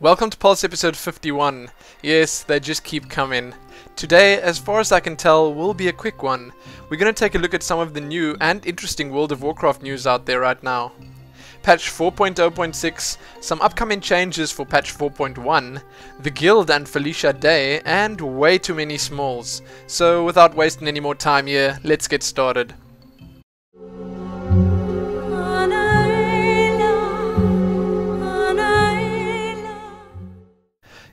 Welcome to Pulse episode 51. Yes, they just keep coming. Today, as far as I can tell, will be a quick one. We're going to take a look at some of the new and interesting World of Warcraft news out there right now. Patch 4.0.6, some upcoming changes for patch 4.1, the Guild and Felicia Day, and way too many smalls. So without wasting any more time here, let's get started.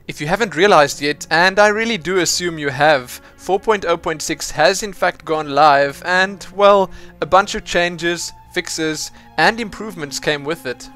If you haven't realized yet, and I really do assume you have, 4.0.6 has in fact gone live and, well, a bunch of changes, fixes, and improvements came with it.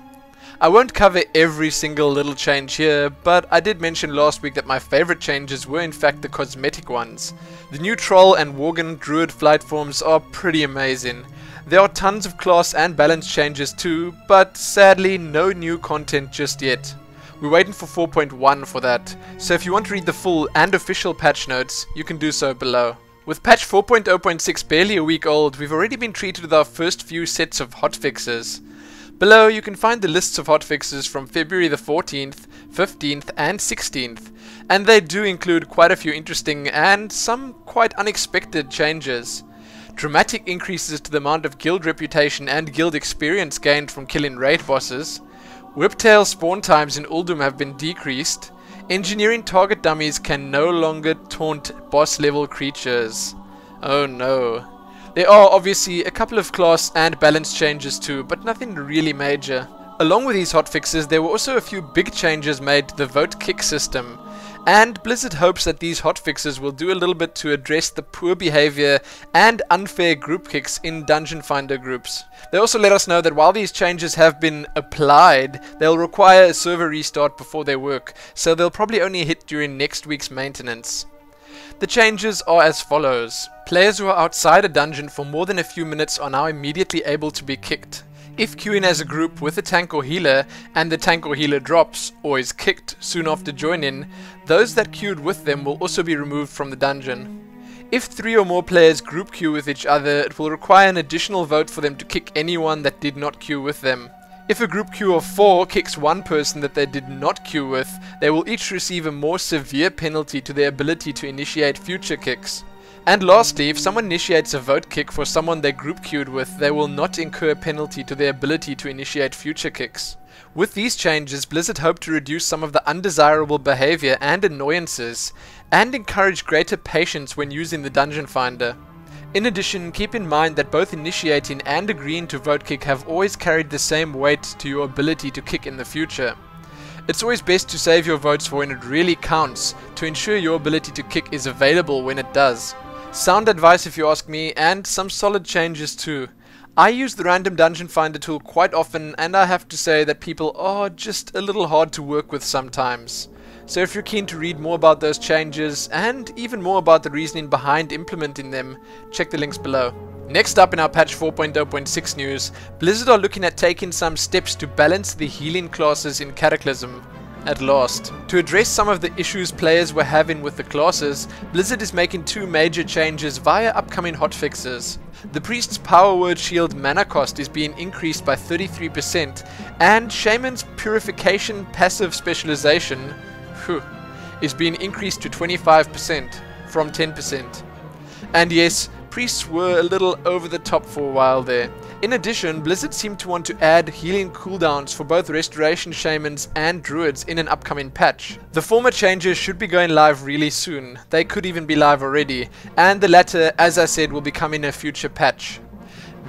I won't cover every single little change here, but I did mention last week that my favorite changes were in fact the cosmetic ones. The new Troll and Worgen Druid flight forms are pretty amazing. There are tons of class and balance changes too, but sadly no new content just yet. We're waiting for 4.1 for that, so if you want to read the full and official patch notes, you can do so below. With patch 4.0.6 barely a week old, we've already been treated with our first few sets of hotfixes. Below you can find the lists of hotfixes from February the 14th, 15th and 16th, and they do include quite a few interesting and some quite unexpected changes. Dramatic increases to the amount of guild reputation and guild experience gained from killing raid bosses. Whiptail spawn times in Uldum have been decreased. Engineering target dummies can no longer taunt boss level creatures. Oh no. There are obviously a couple of class and balance changes too, but nothing really major. Along with these hotfixes, there were also a few big changes made to the vote kick system. And Blizzard hopes that these hotfixes will do a little bit to address the poor behavior and unfair group kicks in Dungeon Finder groups. They also let us know that while these changes have been applied, they'll require a server restart before they work, so they'll probably only hit during next week's maintenance. The changes are as follows. Players who are outside a dungeon for more than a few minutes are now immediately able to be kicked. If queuing as a group with a tank or healer, and the tank or healer drops, or is kicked soon after joining, those that queued with them will also be removed from the dungeon. If 3 or more players group queue with each other, it will require an additional vote for them to kick anyone that did not queue with them. If a group queue of 4 kicks one person that they did not queue with, they will each receive a more severe penalty to their ability to initiate future kicks. And lastly, if someone initiates a vote kick for someone they group queued with, they will not incur a penalty to their ability to initiate future kicks. With these changes, Blizzard hope to reduce some of the undesirable behavior and annoyances, and encourage greater patience when using the Dungeon Finder. In addition, keep in mind that both initiating and agreeing to vote kick have always carried the same weight to your ability to kick in the future. It's always best to save your votes for when it really counts, to ensure your ability to kick is available when it does. Sound advice if you ask me, and some solid changes too. I use the random dungeon finder tool quite often, and I have to say that people are just a little hard to work with sometimes. So if you're keen to read more about those changes, and even more about the reasoning behind implementing them, check the links below. Next up in our patch 4.0.6 news, Blizzard are looking at taking some steps to balance the healing classes in Cataclysm. At last. To address some of the issues players were having with the classes, Blizzard is making 2 major changes via upcoming hotfixes. The Priest's Power Word Shield mana cost is being increased by 33%, and Shaman's Purification Passive Specialization is being increased to 25% from 10%. And yes, Priests were a little over the top for a while there. In addition, Blizzard seemed to want to add healing cooldowns for both Restoration Shamans and Druids in an upcoming patch. The former changes should be going live really soon. They could even be live already, and the latter, as I said, will be coming in a future patch.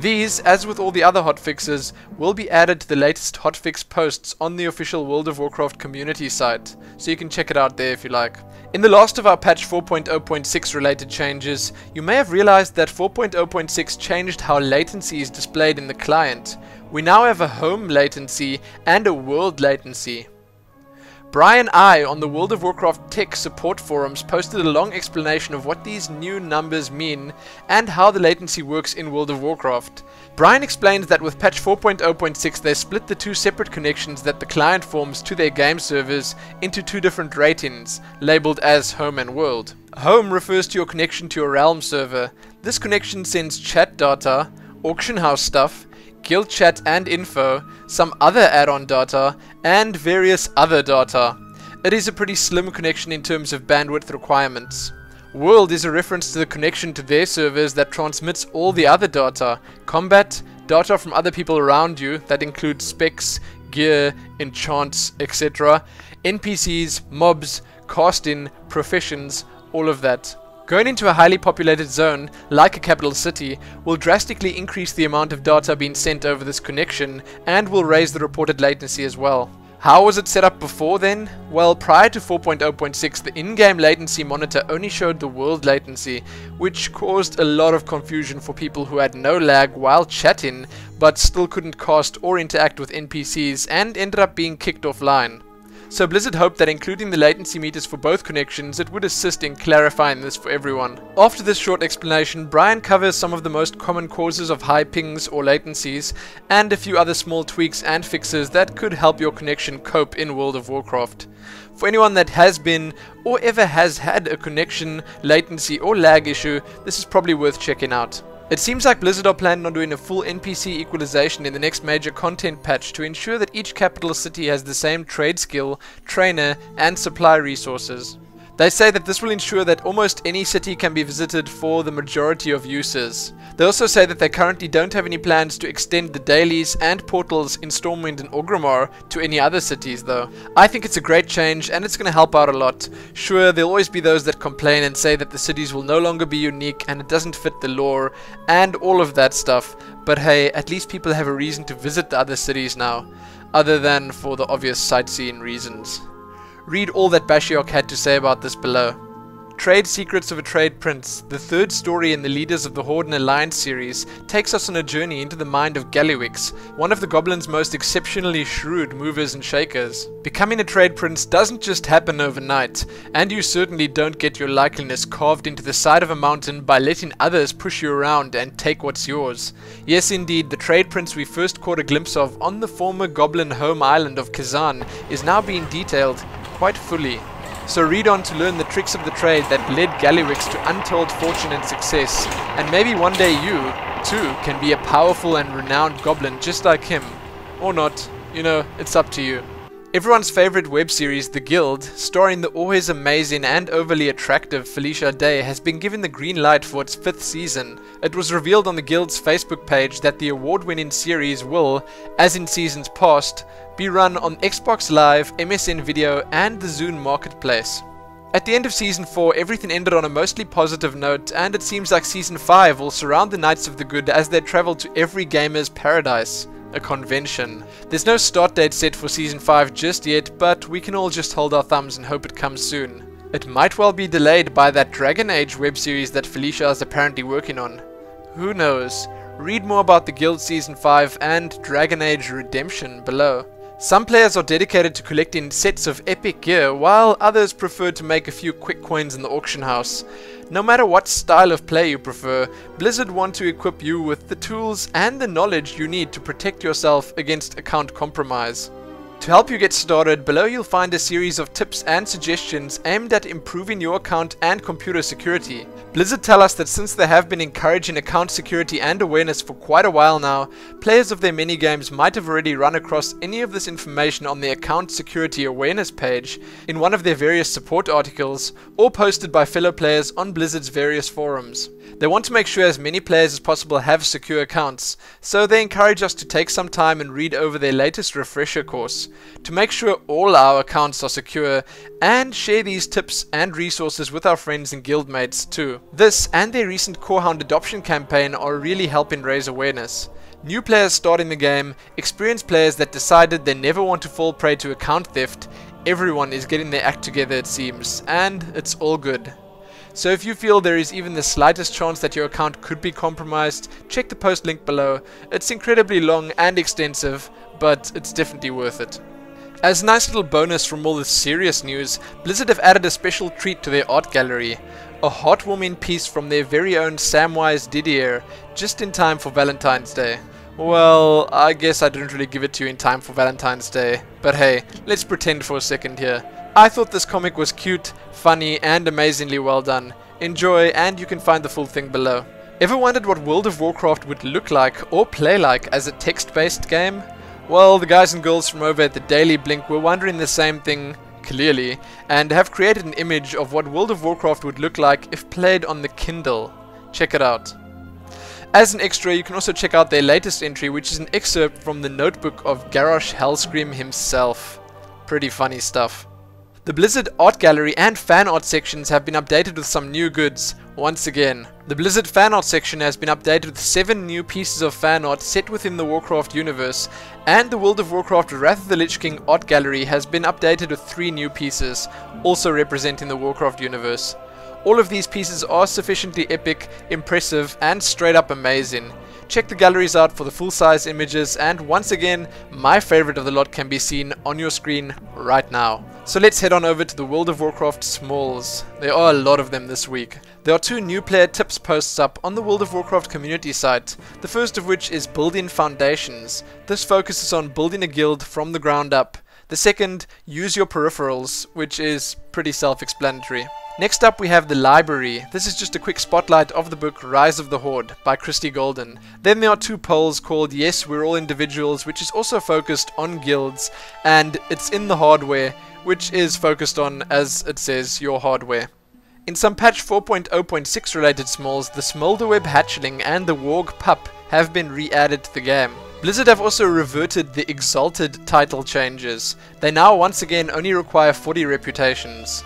These, as with all the other hotfixes, will be added to the latest hotfix posts on the official World of Warcraft community site, so you can check it out there if you like. In the last of our patch 4.0.6 related changes, you may have realized that 4.0.6 changed how latency is displayed in the client. We now have a home latency and a world latency. Brian I on the World of Warcraft tech support forums posted a long explanation of what these new numbers mean and how the latency works in World of Warcraft. Brian explained that with patch 4.0.6 they split the 2 separate connections that the client forms to their game servers into 2 different ratings, labeled as home and world. Home refers to your connection to your realm server. This connection sends chat data, auction house stuff, guild chat and info, some other add-on data, and various other data. It is a pretty slim connection in terms of bandwidth requirements. World is a reference to the connection to their servers that transmits all the other data. Combat, data from other people around you, that includes specs, gear, enchants, etc. NPCs, mobs, cast-in, professions, all of that. Going into a highly populated zone, like a capital city, will drastically increase the amount of data being sent over this connection, and will raise the reported latency as well. How was it set up before then? Well, prior to 4.0.6, the in-game latency monitor only showed the world latency, which caused a lot of confusion for people who had no lag while chatting, but still couldn't cast or interact with NPCs, and ended up being kicked offline. So Blizzard hoped that including the latency meters for both connections, it would assist in clarifying this for everyone. After this short explanation, Brian covers some of the most common causes of high pings or latencies, and a few other small tweaks and fixes that could help your connection cope in World of Warcraft. For anyone that has been, or ever has had a connection, latency or lag issue, this is probably worth checking out. It seems like Blizzard are planning on doing a full NPC equalization in the next major content patch to ensure that each capital city has the same trade skill, trainer, and supply resources. They say that this will ensure that almost any city can be visited for the majority of users. They also say that they currently don't have any plans to extend the dailies and portals in Stormwind and Orgrimmar to any other cities though. I think it's a great change and it's going to help out a lot. Sure, there'll always be those that complain and say that the cities will no longer be unique and it doesn't fit the lore and all of that stuff, but hey, at least people have a reason to visit the other cities now, other than for the obvious sightseeing reasons. Read all that Bashiok had to say about this below. Trade Secrets of a Trade Prince, the third story in the Leaders of the Horde and Alliance series, takes us on a journey into the mind of Gallywix, one of the Goblin's most exceptionally shrewd movers and shakers. Becoming a Trade Prince doesn't just happen overnight, and you certainly don't get your likeliness carved into the side of a mountain by letting others push you around and take what's yours. Yes indeed, the Trade Prince we first caught a glimpse of on the former Goblin home island of Kazan is now being detailed quite fully. So read on to learn the tricks of the trade that led Gallywix to untold fortune and success, and maybe one day you, too, can be a powerful and renowned goblin just like him. Or not, you know, it's up to you. Everyone's favorite web series, The Guild, starring the always amazing and overly attractive Felicia Day, has been given the green light for its 5th season. It was revealed on the Guild's Facebook page that the award-winning series will, as in seasons past, be run on Xbox Live, MSN Video, and the Zune Marketplace. At the end of Season 4, everything ended on a mostly positive note, and it seems like Season 5 will surround the Knights of the Good as they travel to every gamer's paradise, a convention. There's no start date set for Season 5 just yet, but we can all just hold our thumbs and hope it comes soon. It might well be delayed by that Dragon Age web series that Felicia is apparently working on. Who knows? Read more about the Guild Season 5 and Dragon Age Redemption below. Some players are dedicated to collecting sets of epic gear, while others prefer to make a few quick coins in the auction house. No matter what style of play you prefer, Blizzard want to equip you with the tools and the knowledge you need to protect yourself against account compromise. To help you get started, below you'll find a series of tips and suggestions aimed at improving your account and computer security. Blizzard tell us that since they have been encouraging account security and awareness for quite a while now, players of their minigames might have already run across any of this information on the account security awareness page, in one of their various support articles, or posted by fellow players on Blizzard's various forums. They want to make sure as many players as possible have secure accounts, so they encourage us to take some time and read over their latest refresher course, to make sure all our accounts are secure, and share these tips and resources with our friends and guildmates too. This and their recent Corehound adoption campaign are really helping raise awareness. New players starting the game, experienced players that decided they never want to fall prey to account theft, everyone is getting their act together it seems, and it's all good. So if you feel there is even the slightest chance that your account could be compromised, check the post link below. It's incredibly long and extensive, but it's definitely worth it. As a nice little bonus from all this serious news, Blizzard have added a special treat to their art gallery. A heartwarming piece from their very own Samwise Didier, just in time for Valentine's Day. Well, I guess I didn't really give it to you in time for Valentine's Day, but hey, let's pretend for a second here. I thought this comic was cute, funny, and amazingly well done. Enjoy, and you can find the full thing below. Ever wondered what World of Warcraft would look like or play like as a text-based game? Well, the guys and girls from over at the Daily Blink were wondering the same thing clearly, and have created an image of what World of Warcraft would look like if played on the Kindle. Check it out. As an extra, you can also check out their latest entry, which is an excerpt from the notebook of Garrosh Hellscream himself. Pretty funny stuff. The Blizzard art gallery and fan art sections have been updated with some new goods. Once again, the Blizzard fan art section has been updated with 7 new pieces of fan art set within the Warcraft universe, and the World of Warcraft Wrath of the Lich King art gallery has been updated with 3 new pieces, also representing the Warcraft universe. All of these pieces are sufficiently epic, impressive, and straight up amazing. Check the galleries out for the full-size images, and once again, my favorite of the lot can be seen on your screen right now. So let's head on over to the World of Warcraft Smalls. There are a lot of them this week. There are 2 new player tips posts up on the World of Warcraft community site, the first of which is Building Foundations. This focuses on building a guild from the ground up. The second, Use Your Peripherals, which is pretty self-explanatory. Next up we have the library. This is just a quick spotlight of the book Rise of the Horde by Christy Golden. Then there are 2 polls called Yes, We're All Individuals, which is also focused on guilds, and it's in the hardware, which is focused on, as it says, your hardware. In some patch 4.0.6 related smalls, the Smolderweb Hatchling and the Warg Pup have been re-added to the game. Blizzard have also reverted the Exalted title changes. They now once again only require 40 reputations.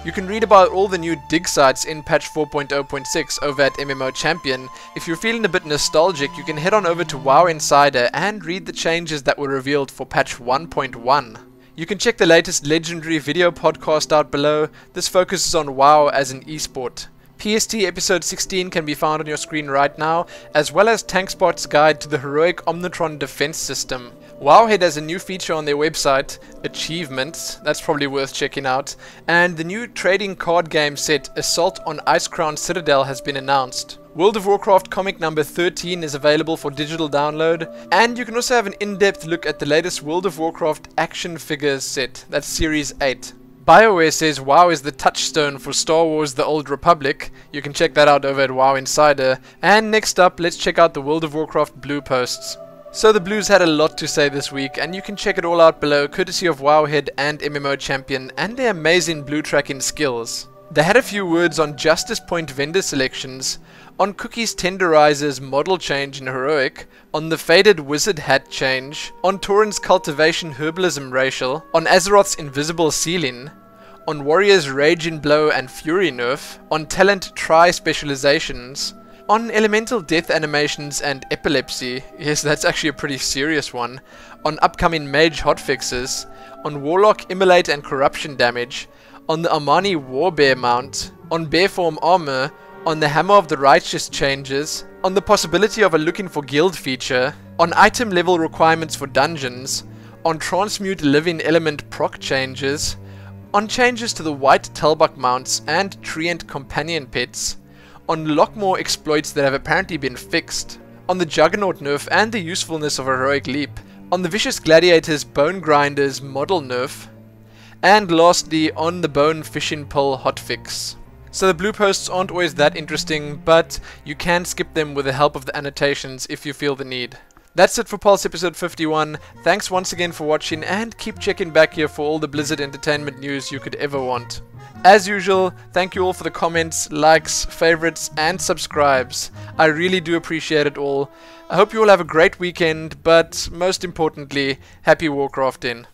You can read about all the new dig sites in patch 4.0.6 over at MMO Champion. If you're feeling a bit nostalgic, you can head on over to WoW Insider and read the changes that were revealed for patch 1.1. You can check the latest legendary video podcast out below. This focuses on WoW as an esport. PST episode 16 can be found on your screen right now, as well as TankSpot's guide to the heroic Omnitron defense system. Wowhead has a new feature on their website, Achievements, that's probably worth checking out, and the new trading card game set Assault on Icecrown Citadel has been announced. World of Warcraft comic number 13 is available for digital download, and you can also have an in-depth look at the latest World of Warcraft action figures set, that's Series 8. BioWare says WoW is the touchstone for Star Wars The Old Republic. You can check that out over at WoW Insider. And next up, let's check out the World of Warcraft blue posts. So the blues had a lot to say this week, and you can check it all out below, courtesy of Wowhead and MMO Champion, and their amazing blue tracking skills. They had a few words on Justice Point vendor selections, on Cookie's Tenderizer's model change in Heroic, on the Faded Wizard Hat change, on Tauren's Cultivation Herbalism racial, on Azeroth's Invisible Ceiling, on Warrior's Rage in Blow and Fury nerf, on Talent Try specializations, on Elemental Death animations and Epilepsy, yes that's actually a pretty serious one, on upcoming Mage hotfixes, on Warlock Immolate and Corruption damage, on the Armani Warbear mount, on Bearform armor, on the Hammer of the Righteous changes, on the possibility of a Looking for Guild feature, on item level requirements for dungeons, on Transmute Living Element proc changes, on changes to the White Telbuck mounts and Treant companion pets, on Lockmore exploits that have apparently been fixed, on the Juggernaut nerf and the usefulness of a Heroic Leap, on the Vicious Gladiator's Bone Grinders model nerf, and lastly on the Bone Fishing Pole hotfix. So the blue posts aren't always that interesting, but you can skip them with the help of the annotations if you feel the need. That's it for Pulse episode 51. Thanks once again for watching, and keep checking back here for all the Blizzard Entertainment news you could ever want. As usual, thank you all for the comments, likes, favorites, and subscribes. I really do appreciate it all. I hope you all have a great weekend, but most importantly, happy Warcrafting.